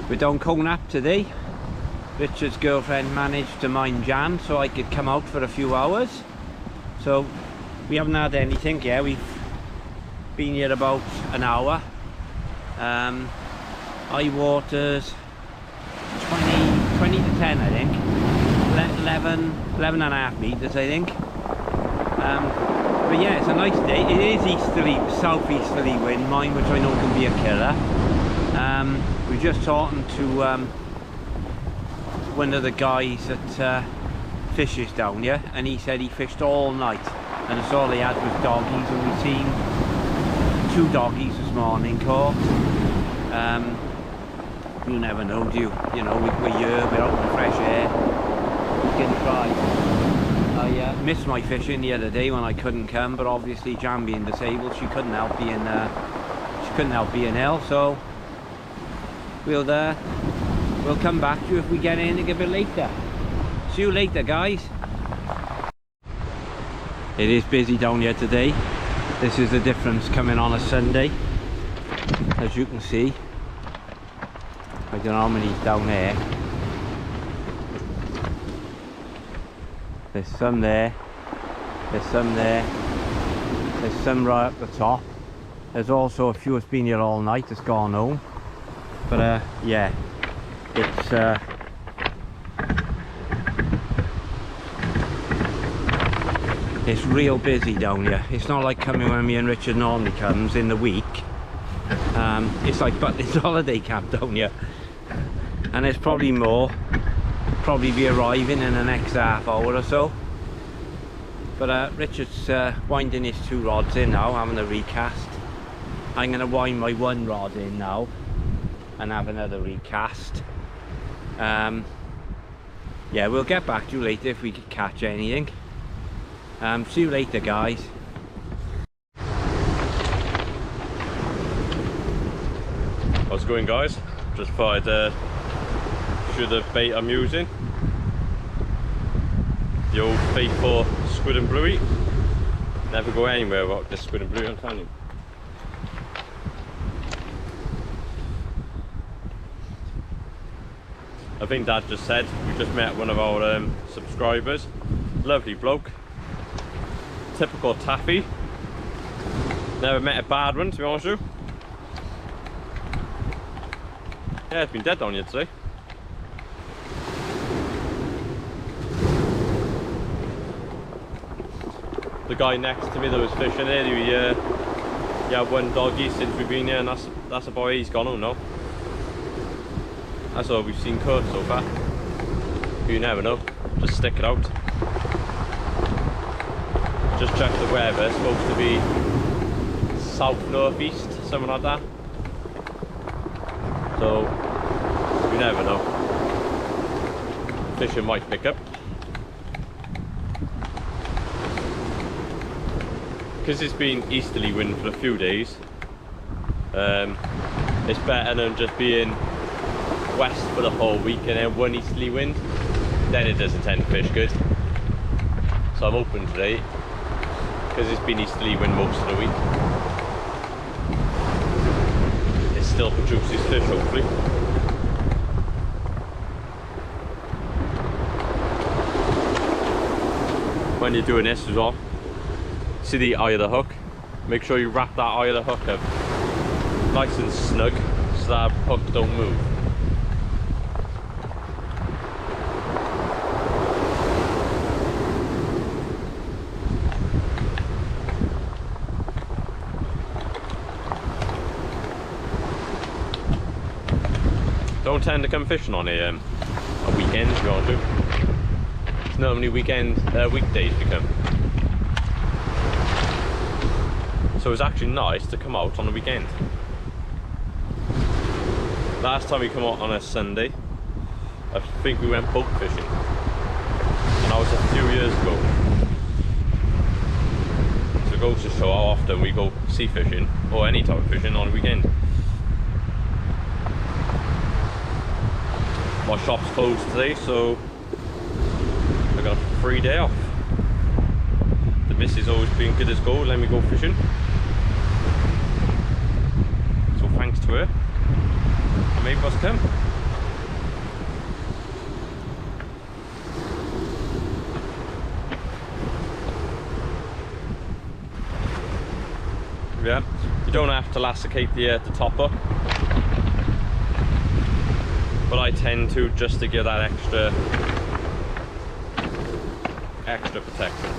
We're down Conap today. Richard's girlfriend managed to mine Jan so I could come out for a few hours. So we haven't had anything yet. We've been here about an hour. High water's 20 to 10 I think. 11 and a half meters I think. But yeah, it's a nice day. It is easterly, southeasterly wind, mine, which I know can be a killer. We're just talking to one of the guys that fishes down here, and he said he fished all night, and that's all he had was doggies, and we've seen 2 doggies this morning caught. You never know, do you? You know, we're here, we're out in the fresh air. We can try. I missed my fishing the other day when I couldn't come, but obviously Jan being disabled, she couldn't help being ill, so we'll come back to you if we get anything a bit later. See you later, guys. It is busy down here today. This is the difference coming on a Sunday, as you can see. I don't know how many's down there. There's some there, there's some there, there's some right up the top. There's also a few that's been here all night that's gone home. But yeah, it's real busy down here. It's not like coming when me and Richard normally comes in the week. It's like Butlins holiday camp down here. And there's probably more. Probably be arriving in the next half hour or so. But Richard's winding his 2 rods in now, having a recast. I'm going to wind my 1 rod in now and have another recast. Yeah, we'll get back to you later if we can catch anything. See you later, guys. How's it going, guys? Just thought I'd show the bait I'm using. The old faithful squid and bluey. Never go anywhere without this squid and bluey, I'm telling you. I think Dad just said we just met one of our subscribers. Lovely bloke. Typical taffy. Never met a bad one, to be honest with you. Yeah, it's been dead down here today. The guy next to me that was fishing here, he had 1 doggy since we've been here, and that's about it. He's gone home now. That's all we've seen caught so far. You never know. Just stick it out. Just check the weather. It's supposed to be south-northeast, something like that. So you never know. Fishing might pick up. Because it's been easterly wind for a few days, it's better than just being west for the whole week and then 1 easterly wind. Then it doesn't tend to fish good. So I'm open today because it's been easterly wind most of the week. It still produces fish, hopefully. When you're doing this as well, see the eye of the hook, make sure you wrap that eye of the hook up nice and snug so that hook don't move. Don't tend to come fishing on a weekend if you want to. It's normally weekdays we come. So it's actually nice to come out on a weekend. Last time we come out on a Sunday, I think we went boat fishing. And that was a few years ago. So it goes to show how often we go sea fishing, or any type of fishing, on a weekend. My shop's closed today, so I got a free day off. The missus always been good as gold, let me go fishing. So thanks to her, I made us come. You don't have to lacerate the top up, but I tend to, just to give that extra protection.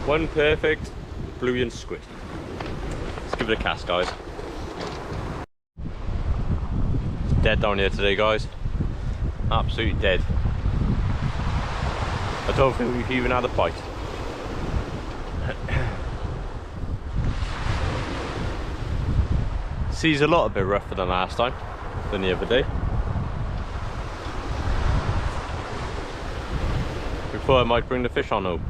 One perfect bluegill squid. Let's give it a cast, guys. It's dead down here today, guys. Absolutely dead. I don't think we've even had a bite. Sea's a little bit rougher than last time, than the other day. We thought I might bring the fish on home.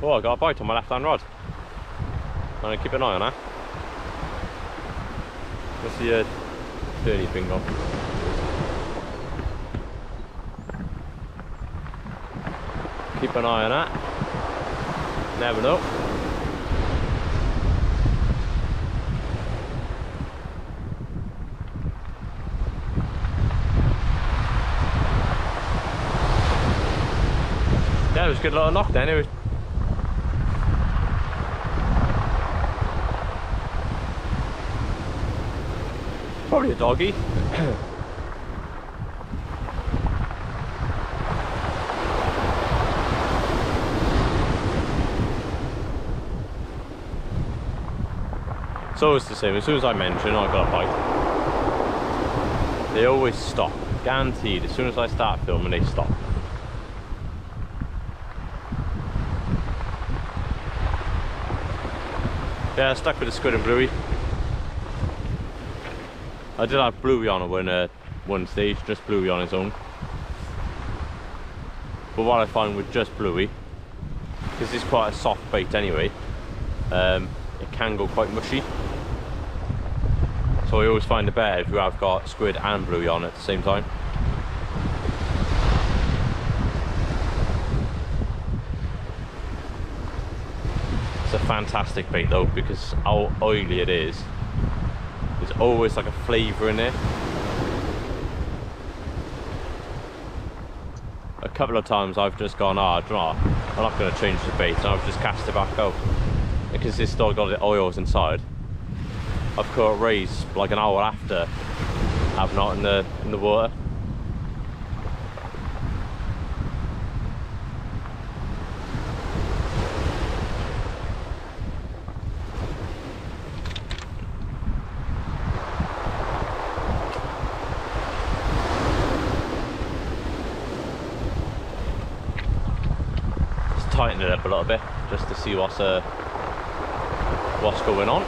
Oh, I got a bite on my left hand rod. I'm gonna keep an eye on that. What's the dirty thing on? Keep an eye on that. Never know. Yeah, it was a good little knock then. It was probably a doggy. So it's the same, as soon as I mention I got a bite, they always stop, guaranteed. As soon as I start filming, they stop. Yeah, stuck with the squid and bluey. I did have bluey on one stage, just bluey on its own. But what I find with just bluey, because it's quite a soft bait anyway, it can go quite mushy. So I always find it better if you have got squid and bluey on at the same time. It's a fantastic bait though, because how oily it is. There's always like a flavour in there. A couple of times I've just gone, I'm not going to change the bait, and I've just cast it back out. Because it's still got the oils inside. I've caught rays like an hour after having it in the water. Just tighten it up a little bit just to see what's going on.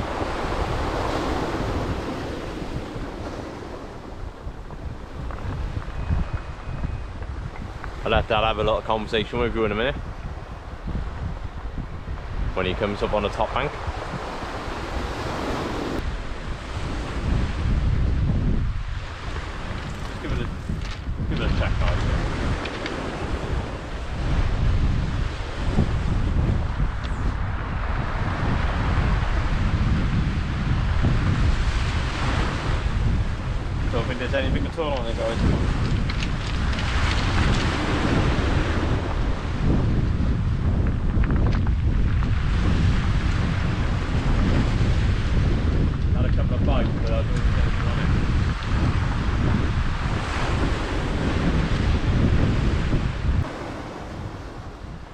I'll let Dad have a little conversation with you in a minute when he comes up on the top bank. Give it a check, guys. Don't think there's anything at all on it, guys. Had a couple of bites, but I don't think there's anything on it.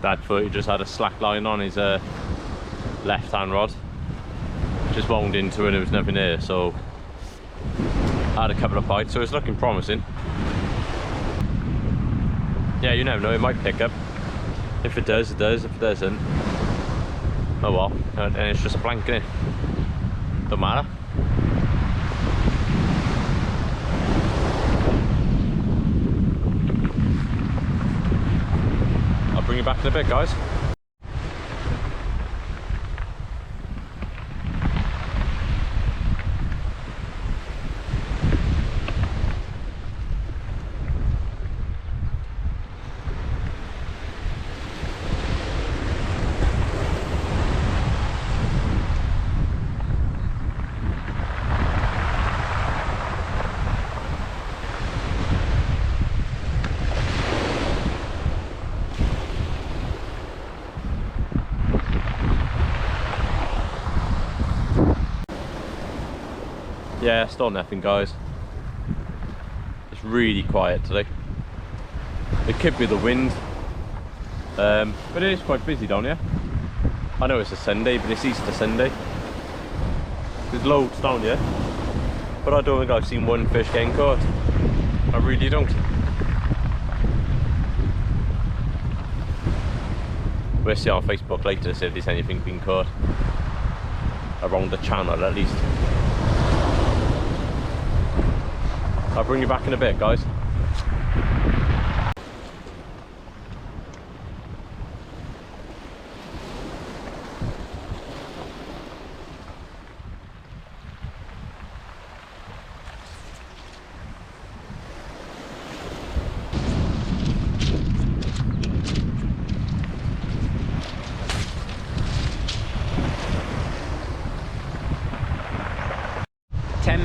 Dad thought he just had a slack line on his left hand rod. Just wound into it and there was nothing there, so I had a couple of bites, so it's looking promising. Yeah, you never know, it might pick up. If it does, it does. If it doesn't, oh well. And it's just a blank, innit? Don't matter. I'll bring you back in a bit, guys. Yeah, still nothing, guys. It's really quiet today. It could be the wind, but it is quite busy down here. I know it's a Sunday, but it's Easter Sunday. There's loads down here, but I don't think I've seen one fish getting caught. I really don't. We'll see on Facebook later to see if there's anything being caught around the channel at least. I'll bring you back in a bit, guys.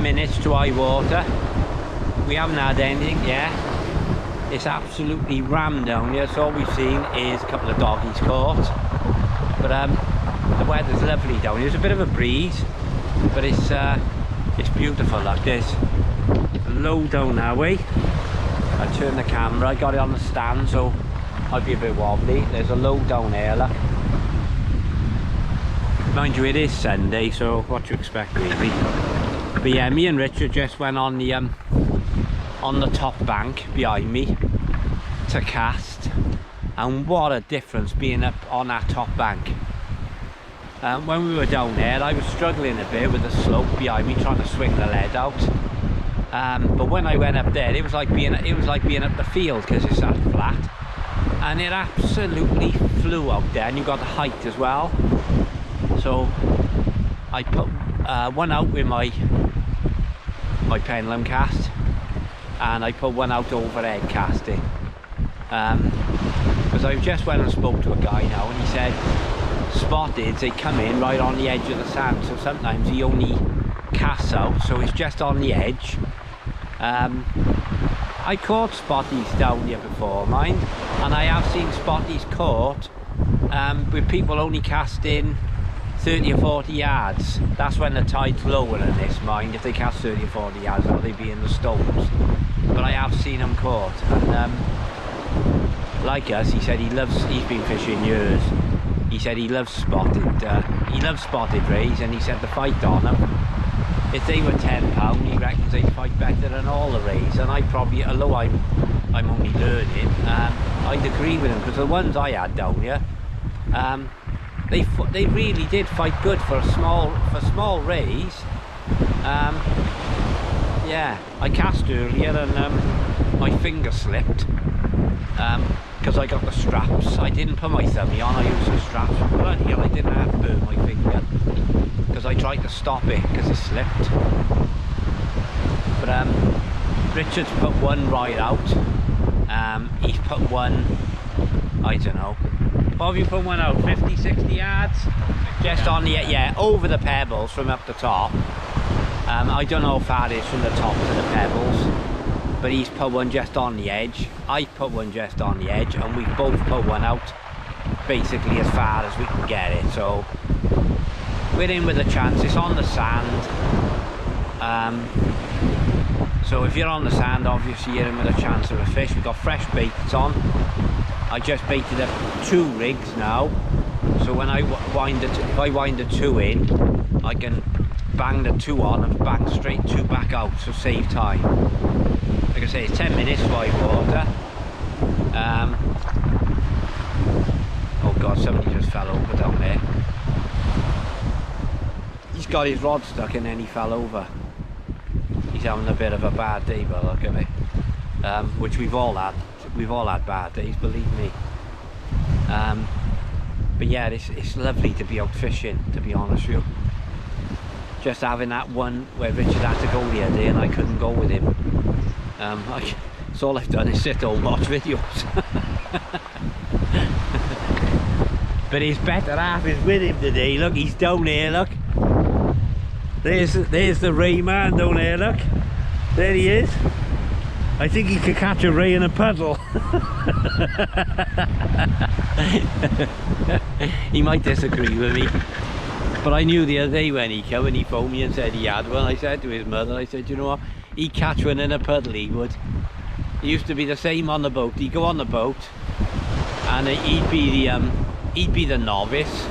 Minutes to high water. We haven't had anything yet. It's absolutely rammed down here, so all we've seen is a couple of doggies caught. But the weather's lovely down here. There's a bit of a breeze, but it's beautiful. Like this, low down that way. I turned the camera, I got it on the stand, so I'd be a bit wobbly. There's a low down there, look. Mind you, it is Sunday, so what do you expect really? But yeah, me and Richard just went on the top bank behind me to cast, and what a difference being up on that top bank. When we were down there, I was struggling a bit with the slope behind me, trying to swing the lead out. But when I went up there, it was like being up the field, because it's that flat, and it absolutely flew out there, and you got the height as well. So I put one out with my pendulum cast, and I put one out overhead casting, because I just went and spoke to a guy now, and he said spotted, they come in right on the edge of the sand, so sometimes he only casts out, so it's just on the edge. I caught spotties down here before, mind, and I have seen spotties caught with people only casting 30 or 40 yards. That's when the tide's lower than this, mind. If they cast 30 or 40 yards, or they'd be in the stones. But I have seen them caught, and like us, he said he's been fishing years. He said he loves spotted rays, and he said the fight on them, if they were £10, he reckons they'd fight better than all the rays. And I probably, although I'm only learning, I'd agree with him, because the ones I had down here, they really did fight good for small rays. Yeah, I cast earlier and my finger slipped, because I got the straps. I didn't put my thummy on, I used the straps. But here I didn't have to burn my finger, because I tried to stop it because it slipped. But Richard's put one right out. He's put one, I don't know, what have you put one out, 50, 60 yards? Just on the, yeah, over the pebbles from up the top. I don't know how far it is from the top to the pebbles, but he's put one just on the edge. I put one just on the edge, and we both put one out basically as far as we can get it. So we're in with a chance. It's on the sand. So if you're on the sand, obviously you're in with a chance of a fish. We've got fresh baits on. I just baited up 2 rigs now, so when I if I wind the 2 in, I can bang the 2 on and bang straight 2 back out, so save time. Like I say, it's 10 minutes by water. Oh god, somebody just fell over down there. He's got his rod stuck and then he fell over. He's having a bit of a bad day, but look at me. Which we've all had bad days, believe me. But yeah, it's lovely to be out fishing, to be honest with you. Just having that one where Richard had to go the other day and I couldn't go with him. So all I've done is sit home and watch videos. But his better half is with him today. Look, he's down here, look. There's the ray man down there, look. There he is. I think he could catch a ray in a puddle. He might disagree with me. But I knew the other day when he came and he phoned me and said he had one. I said to his mother, I said, you know what, he'd catch one in a puddle, he would. He used to be the same on the boat. He'd go on the boat and he'd be the novice,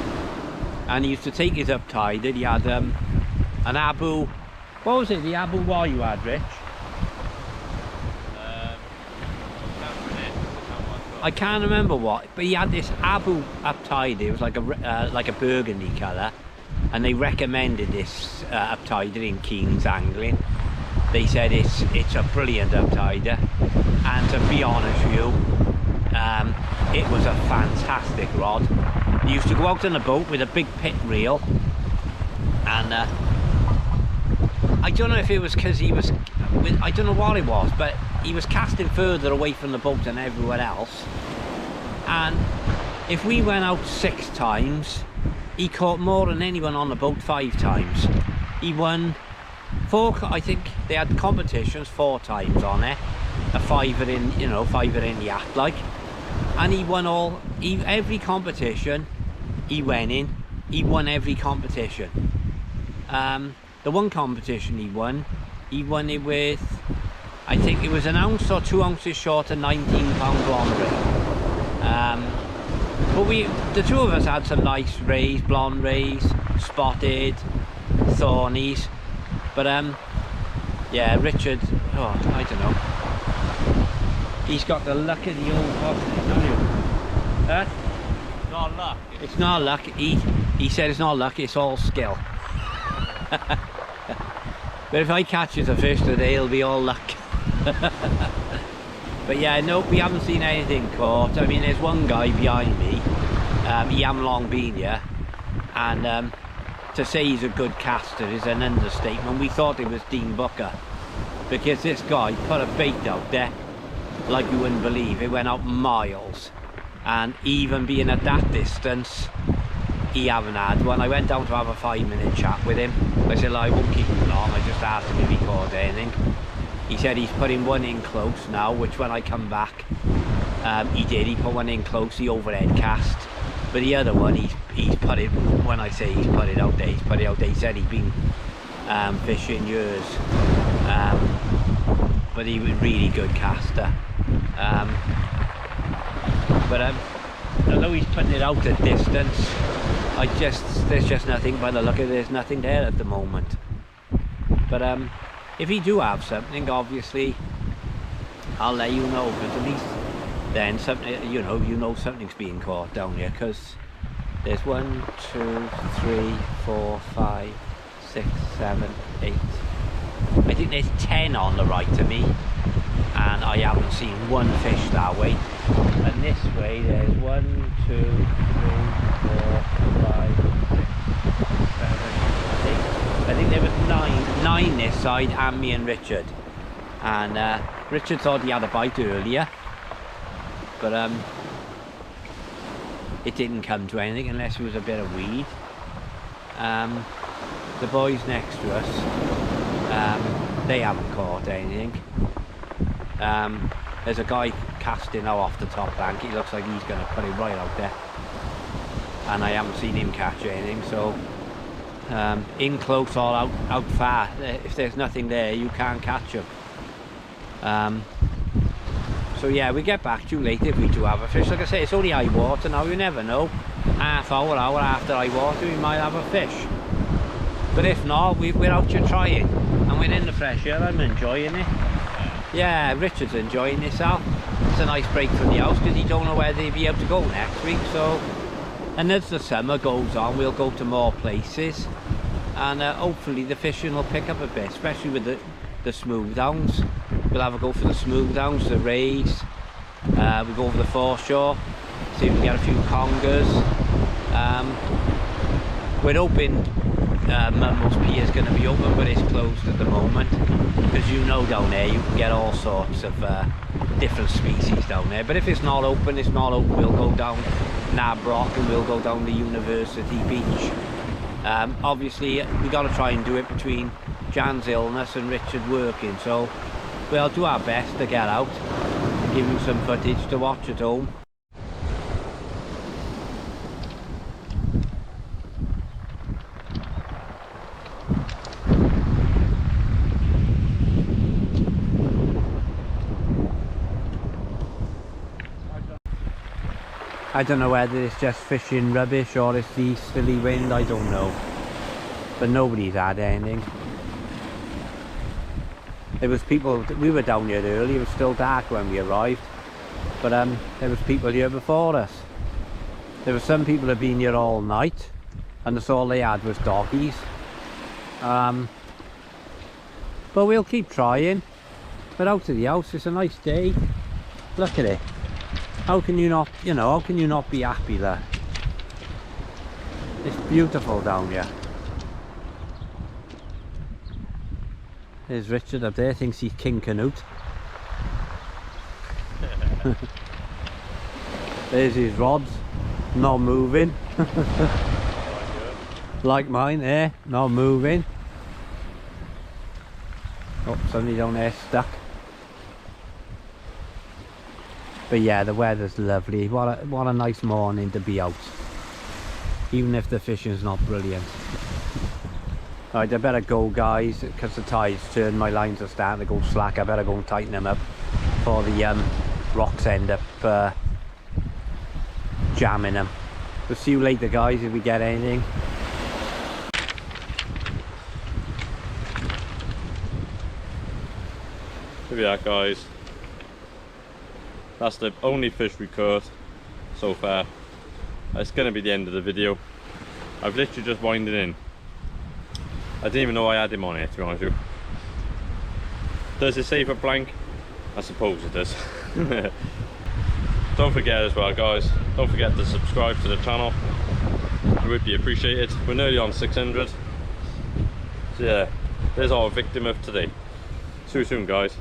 and he used to take his uptide. He had an Abu, what was it, the Abu what you had, Rich? I can't remember what, but he had this Abu uptide. It was like a burgundy colour, and they recommended this uptider in Keen's Angling. They said it's a brilliant uptider, and to be honest with you, it was a fantastic rod. He used to go out on a boat with a big pit reel, and I don't know if it was because he was, I don't know what it was, but he was casting further away from the boat than everyone else. And if we went out 6 times, he caught more than anyone on the boat 5 times. He won 4, I think they had competitions 4 times on it, a fiver in, you know, fiver in the act like, and he won every competition he went in. He won every competition. The one competition he won it with, I think it was an ounce or 2 ounces short of 19-pound blonde ray. But the two of us had some nice rays, blonde rays, spotted, thornies. But yeah, Richard, oh, I don't know. He's got the luck of the old boxing, don't you? Huh? It's not luck. It's not luck. He said it's not luck, it's all skill. But if I catches a fish today, it'll be all luck. But yeah, no, we haven't seen anything caught. I mean, there's one guy behind me. He hasn't long been here, and to say he's a good caster is an understatement. We thought it was Dean Booker, because this guy put a bait out there like you wouldn't believe. It went out miles, and even being at that distance, he haven't had one. I went down to have a 5-minute chat with him. I said, I won't keep him long. I just asked him if he caught anything. He said he's putting one in close now, which when I come back, he did. He put one in close, the overhead cast. But the other one, he's put it, when I say he's put it out there, he's put it out there. He said he'd been fishing years. But he was a really good caster. But although he's putting it out at distance, there's just nothing. By the look of it, there's nothing there at the moment. But if he do have something, obviously I'll let you know, because at least then something, you know something's being caught down here, because there's 1, 2, 3, 4, 5, 6, 7, 8. I think there's 10 on the right of me, and I haven't seen one fish that way. And this way there's 1, 2, 3, 4, 5, 6, 7, 8. I think there was 9 this side, and me and Richard. And Richard thought he had a bite earlier, but it didn't come to anything unless it was a bit of weed. The boys next to us, they haven't caught anything. There's a guy casting now off the top bank. He looks like he's going to put it right out there, and I haven't seen him catch anything. So in close or out far, if there's nothing there, you can't catch them. So yeah, we get back to you later if we do have a fish. Like I say, it's only high water now, you never know. Hour after high water, we might have a fish. But if not, we're out here trying, and we're in the fresh air. I'm enjoying it. Yeah, Richard's enjoying himself. It's a nice break from the house, because he don't know where they'll be able to go next week. So, and as the summer goes on, we'll go to more places, and hopefully the fishing will pick up a bit, especially with the smooth downs. We'll have a go for the smooth downs, the rays. We'll go over the foreshore, see if we can get a few congers. We're hoping Mumbles Pier is going to be open, but it's closed at the moment, because you know down there you can get all sorts of different species down there. But if it's not open, it's not open. We'll go down Nabrock and we'll go down to University Beach. Obviously we got to try and do it between Jan's illness and Richard working, so we'll do our best to get out, give you some footage to watch at home. I don't know whether it's just fishing rubbish or it's the easterly wind, I don't know. But nobody's had anything. There was people, we were down here early, it was still dark when we arrived. But there was people here before us. There were some people who had been here all night, and that's all they had was doggies. But we'll keep trying. But out of the house, it's a nice day. Look at it. How can you not, you know, how can you not be happy there? It's beautiful down here. There's Richard up there, thinks he's King Canute. There's his rods, not moving. Like mine there, not moving. Oh, somebody down there stuck. But yeah, the weather's lovely. What a nice morning to be out. Even if the fishing's not brilliant. Right, I better go, guys, because the tide's turned. My lines are starting to go slack. I better go and tighten them up before the rocks end up jamming them. We'll see you later, guys, if we get anything. Here we are, guys. That's the only fish we caught so far. It's going to be the end of the video. I've literally just winded in. I didn't even know I had him on here, to be honest with you. Does it say for blank? I suppose it does. Don't forget as well, guys, don't forget to subscribe to the channel. It would be appreciated. We're nearly on 600. So yeah, there's our victim of today. See you soon, guys.